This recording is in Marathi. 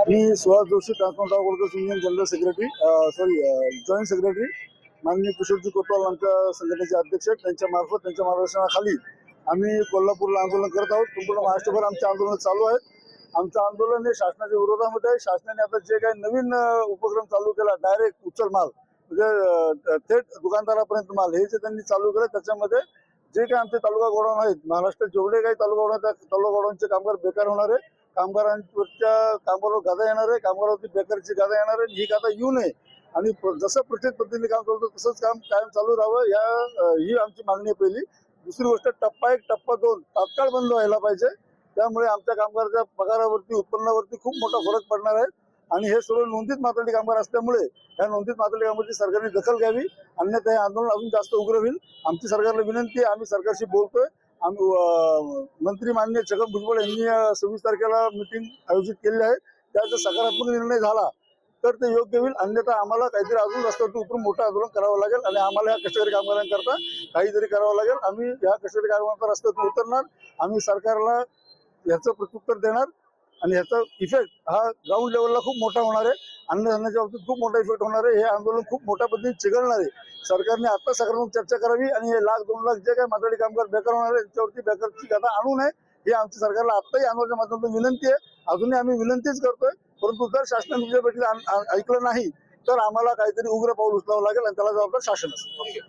मी Suhas Joshi transport workers union general secretary joint secretary माननीय किशोरजी कोतवाल आमच्या संघटनेचे अध्यक्ष त्यांच्या मार्फत त्यांच्या मार्गदर्शनाखाली आम्ही कोल्हापूरला आंदोलन करत आहोत। संपूर्ण महाराष्ट्रभर आमचे आंदोलन चालू आहे। आमचं आंदोलन हे शासनाच्या विरोधामध्ये आहे। शासनाने आता जे काही नवीन उपक्रम चालू केला डायरेक्ट उचल माल म्हणजे थेट दुकानदारापर्यंत माल हे जे त्यांनी चालू केलं त्याच्यामध्ये जे काही आमचे तालुका गोडाऊन आहेत महाराष्ट्रात जेवढे काही तालुका गोडाऊन त्या तालुका गोडाऊनचे कामगार बेकार होणार आहे। कामगारांवरच्या कामगारावर गादा येणार आहे। कामगारावरती बेकारची गादा येणार आहे। ही गादा येऊ नये आणि जसं प्रत्येक पद्धतीने काम करतो तसंच काम कायम चालू राहावं ही आमची मागणी आहे पहिली। दुसरी गोष्ट टप्पा 1 टप्पा 2 तात्काळ बंद व्हायला पाहिजे। त्यामुळे आमच्या कामगाराच्या पगारावरती उत्पन्नावरती खूप मोठा फरक पडणार आहे आणि हे सर्व नोंदीत माथाडी कामगार असल्यामुळे या नोंदीत माथाडी कामगारांची सरकारने दखल घ्यावी, अन्यथा हे आंदोलन अजून जास्त उग्र होईल। आमची सरकारला विनंती आहे, आम्ही सरकारशी बोलतोय। आम्ही मंत्री माननीय छगन भुजबळ यांनी 26 तारखेला मीटिंग आयोजित केली आहे। त्याचा सकारात्मक निर्णय झाला तर ते योग्य होईल, अन्यथा आम्हाला काहीतरी अजून रस्त्यावरती उतरून मोठं आंदोलन करावं लागेल आणि आम्हाला या कष्टकरी कामगारांकरता काहीतरी करावं लागेल। आम्ही या कष्टकरी कामगारांच्या रस्त्यावरती उतरणार, आम्ही सरकारला याचं प्रत्युत्तर देणार आणि याचा इफेक्ट हा ग्राउंड लेवलला खूप मोठा होणार आहे। अन्नधान्याच्या बाबतीत खूप मोठा इफेक्ट होणार आहे। हे आंदोलन खूप मोठ्या पद्धतीने चिघळणार आहे। सरकारने आता सकारात्मक चर्चा करावी आणि हे 1,00,000-2 लाख जे काही माथाडी कामगार बेकार होणार आहे त्याच्यावरती बेकारची गादा आणू नये ही आमची सरकारला आत्ताही आंदोलनाच्या माध्यमातून विनंती आहे। अजूनही आम्ही विनंतीच करतोय, परंतु जर शासनाने तुमच्या बैठकीत ऐकलं नाही तर आम्हाला काहीतरी उग्र पाऊल उचलावं लागेल आणि त्याला जबाबदार शासन असेल।